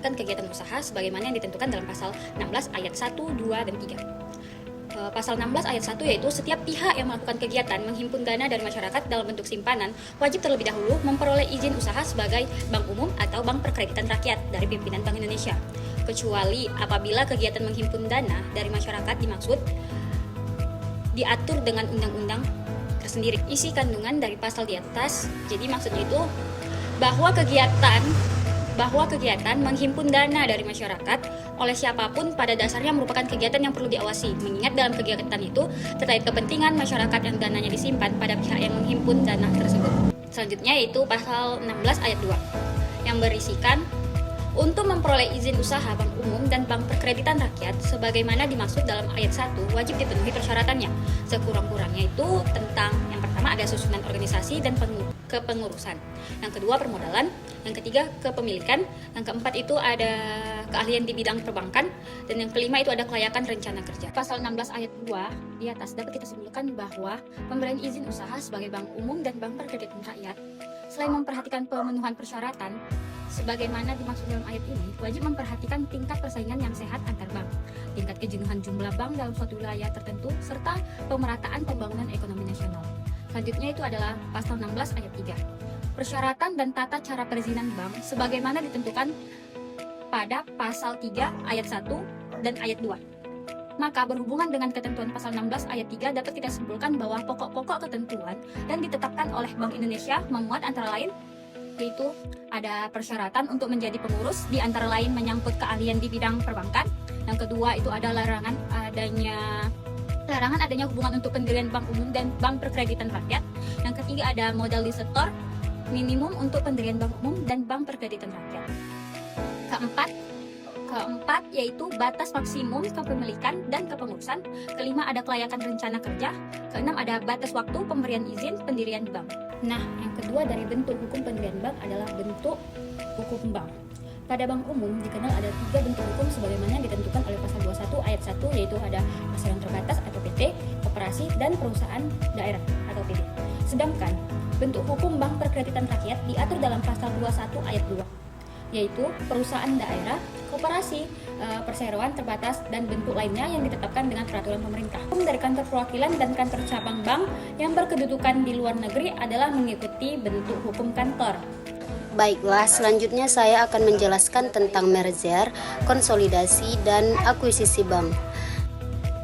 menjalankan kegiatan usaha sebagaimana yang ditentukan dalam pasal 16 ayat 1, 2, dan 3. Pasal 16 ayat 1 yaitu setiap pihak yang melakukan kegiatan menghimpun dana dari masyarakat dalam bentuk simpanan wajib terlebih dahulu memperoleh izin usaha sebagai bank umum atau bank perkreditan rakyat dari pimpinan Bank Indonesia, kecuali apabila kegiatan menghimpun dana dari masyarakat dimaksud diatur dengan undang-undang tersendiri. Isi kandungan dari pasal di atas, jadi maksudnya itu bahwa kegiatan menghimpun dana dari masyarakat oleh siapapun pada dasarnya merupakan kegiatan yang perlu diawasi, mengingat dalam kegiatan itu terkait kepentingan masyarakat yang dananya disimpan pada pihak yang menghimpun dana tersebut. Selanjutnya yaitu pasal 16 ayat 2 yang berisikan untuk memperoleh izin usaha bank umum dan bank perkreditan rakyat sebagaimana dimaksud dalam ayat 1 wajib dipenuhi persyaratannya. Sekurang-kurangnya itu tentang yang pertama ada susunan organisasi dan kepengurusan, yang kedua permodalan, yang ketiga kepemilikan, yang keempat itu ada keahlian di bidang perbankan, dan yang kelima itu ada kelayakan rencana kerja. Pasal 16 ayat 2 di atas dapat kita simpulkan bahwa pemberian izin usaha sebagai bank umum dan bank perkreditan rakyat selain memperhatikan pemenuhan persyaratan sebagaimana dimaksud dalam ayat ini, wajib memperhatikan tingkat persaingan yang sehat antar bank, tingkat kejenuhan jumlah bank dalam suatu wilayah tertentu, serta pemerataan pembangunan ekonomi nasional. Selanjutnya itu adalah pasal 16 ayat 3. Persyaratan dan tata cara perizinan bank sebagaimana ditentukan pada pasal 3 ayat 1 dan ayat 2. Maka berhubungan dengan ketentuan pasal 16 ayat 3 dapat kita simpulkan bahwa pokok-pokok ketentuan dan ditetapkan oleh Bank Indonesia memuat antara lain yaitu ada persyaratan untuk menjadi pengurus, di antara lain menyangkut keahlian di bidang perbankan. Yang kedua itu ada larangan adanya hubungan untuk pendirian bank umum dan bank perkreditan rakyat. Yang ketiga ada modal disetor minimum untuk pendirian bank umum dan bank perkreditan rakyat. Keempat yaitu batas maksimum kepemilikan dan kepengurusan. Kelima ada kelayakan rencana kerja. Keenam ada batas waktu pemberian izin pendirian bank. Nah, yang kedua dari bentuk hukum pendirian bank adalah bentuk hukum bank. Pada bank umum dikenal ada 3 bentuk hukum sebagaimana ditentukan oleh pasal 21 ayat 1 yaitu ada perseroan terbatas atau PT, koperasi, dan perusahaan daerah atau PD. Sedangkan bentuk hukum bank perkreditan rakyat diatur dalam pasal 21 ayat 2 yaitu perusahaan daerah, koperasi, perseroan terbatas, dan bentuk lainnya yang ditetapkan dengan peraturan pemerintah. Hukum dari kantor perwakilan dan kantor cabang bank yang berkedudukan di luar negeri adalah mengikuti bentuk hukum kantor. Baiklah, selanjutnya saya akan menjelaskan tentang merger, konsolidasi, dan akuisisi bank.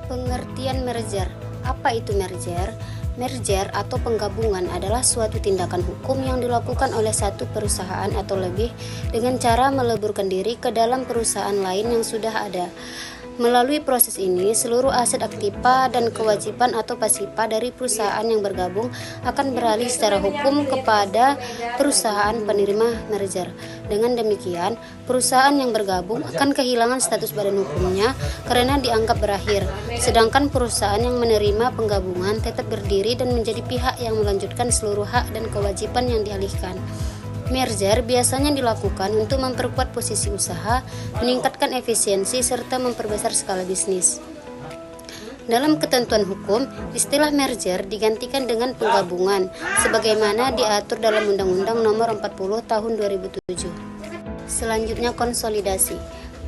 Pengertian merger. Apa itu merger? Merger atau penggabungan adalah suatu tindakan hukum yang dilakukan oleh satu perusahaan atau lebih dengan cara meleburkan diri ke dalam perusahaan lain yang sudah ada. Melalui proses ini, seluruh aset aktiva dan kewajiban atau pasifa dari perusahaan yang bergabung akan beralih secara hukum kepada perusahaan penerima merger. Dengan demikian, perusahaan yang bergabung akan kehilangan status badan hukumnya karena dianggap berakhir, sedangkan perusahaan yang menerima penggabungan tetap berdiri dan menjadi pihak yang melanjutkan seluruh hak dan kewajiban yang dialihkan. Merger biasanya dilakukan untuk memperkuat posisi usaha, meningkatkan efisiensi, serta memperbesar skala bisnis. Dalam ketentuan hukum, istilah merger digantikan dengan penggabungan, sebagaimana diatur dalam Undang-Undang Nomor 40 Tahun 2007. Selanjutnya konsolidasi.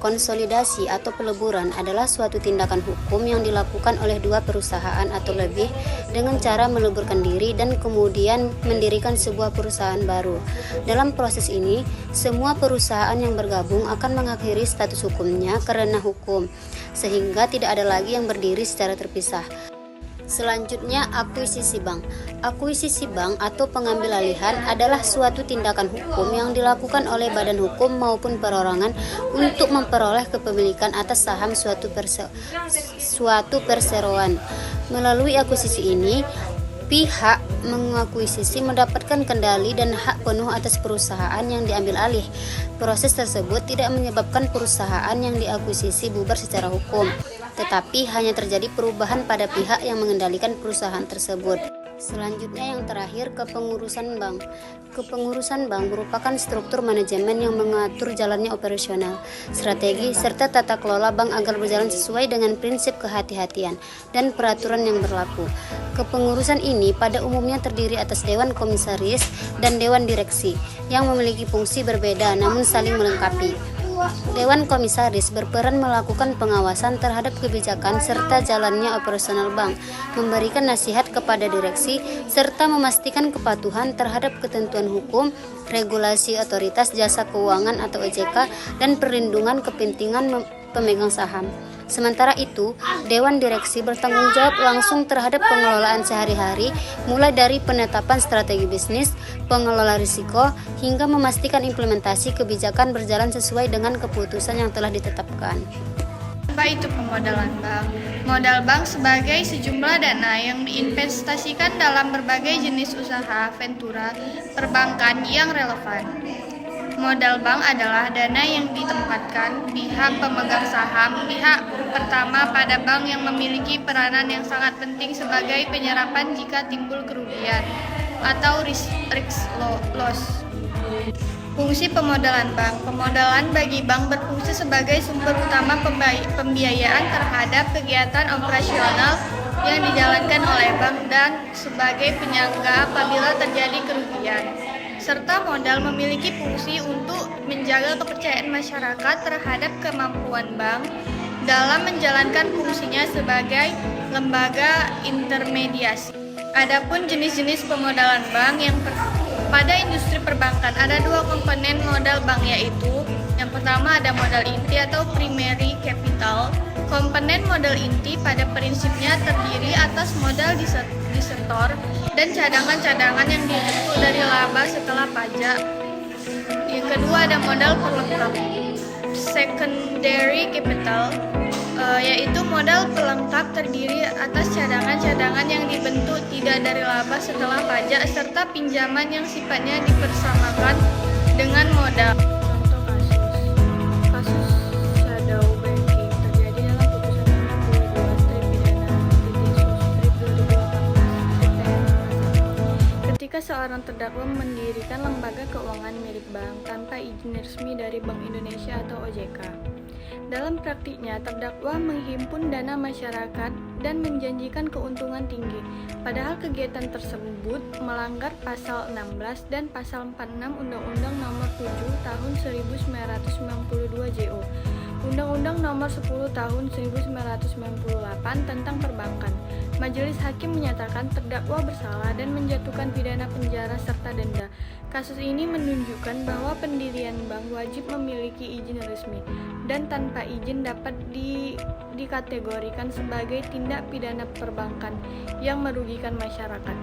Konsolidasi atau peleburan adalah suatu tindakan hukum yang dilakukan oleh dua perusahaan atau lebih dengan cara meleburkan diri dan kemudian mendirikan sebuah perusahaan baru. Dalam proses ini, semua perusahaan yang bergabung akan mengakhiri status hukumnya karena hukum, sehingga tidak ada lagi yang berdiri secara terpisah. Selanjutnya, akuisisi bank. Akuisisi bank atau pengambil alihan adalah suatu tindakan hukum yang dilakukan oleh badan hukum maupun perorangan untuk memperoleh kepemilikan atas saham suatu perseroan. Melalui akuisisi ini, pihak mengakuisisi mendapatkan kendali dan hak penuh atas perusahaan yang diambil alih. Proses tersebut tidak menyebabkan perusahaan yang diakuisisi bubar secara hukum, tetapi hanya terjadi perubahan pada pihak yang mengendalikan perusahaan tersebut. Selanjutnya yang terakhir, kepengurusan bank. Kepengurusan bank merupakan struktur manajemen yang mengatur jalannya operasional, strategi, serta tata kelola bank agar berjalan sesuai dengan prinsip kehati-hatian dan peraturan yang berlaku. Kepengurusan ini pada umumnya terdiri atas Dewan Komisaris dan Dewan Direksi yang memiliki fungsi berbeda namun saling melengkapi. Dewan Komisaris berperan melakukan pengawasan terhadap kebijakan serta jalannya operasional bank, memberikan nasihat kepada direksi, serta memastikan kepatuhan terhadap ketentuan hukum, regulasi otoritas jasa keuangan atau OJK, dan perlindungan kepentingan pemegang saham. Sementara itu, Dewan Direksi bertanggung jawab langsung terhadap pengelolaan sehari-hari, mulai dari penetapan strategi bisnis, pengelola risiko, hingga memastikan implementasi kebijakan berjalan sesuai dengan keputusan yang telah ditetapkan. Apa itu pemodalan bank? Modal bank sebagai sejumlah dana yang diinvestasikan dalam berbagai jenis usaha ventura perbankan yang relevan. Modal bank adalah dana yang ditempatkan pihak pemegang saham pihak pertama pada bank yang memiliki peranan yang sangat penting sebagai penyerapan jika timbul kerugian atau risk loss. Fungsi pemodalan bank. Pemodalan bagi bank berfungsi sebagai sumber utama pembiayaan terhadap kegiatan operasional yang dijalankan oleh bank dan sebagai penyangga apabila terjadi kerugian. Serta modal memiliki fungsi untuk menjaga kepercayaan masyarakat terhadap kemampuan bank dalam menjalankan fungsinya sebagai lembaga intermediasi. Adapun jenis-jenis pemodalan bank pada industri perbankan ada dua komponen modal bank, yaitu yang pertama ada modal inti atau primary capital. Komponen modal inti pada prinsipnya terdiri atas modal disetor dan cadangan-cadangan yang dibentuk dari laba setelah pajak. Yang kedua ada modal pelengkap, secondary capital, yaitu modal pelengkap terdiri atas cadangan-cadangan yang dibentuk tidak dari laba setelah pajak serta pinjaman yang sifatnya dipersamakan dengan modal. Contoh kasus shadow banking terjadi dalam putusan 62 strip pidana strip 2018. Ketika seorang terdakwa mendirikan lembaga keuangan milik bank tanpa izin resmi dari Bank Indonesia atau OJK. Dalam praktiknya, terdakwa menghimpun dana masyarakat dan menjanjikan keuntungan tinggi, padahal kegiatan tersebut melanggar pasal 16 dan pasal 46 Undang-Undang Nomor 7 Tahun 1992 JO, Undang-Undang Nomor 10 Tahun 1998 tentang Perbankan. Majelis hakim menyatakan terdakwa bersalah dan menjatuhkan pidana penjara serta denda. Kasus ini menunjukkan bahwa pendirian bank wajib memiliki izin resmi dan tanpa izin dapat dikategorikan sebagai tindak pidana perbankan yang merugikan masyarakat.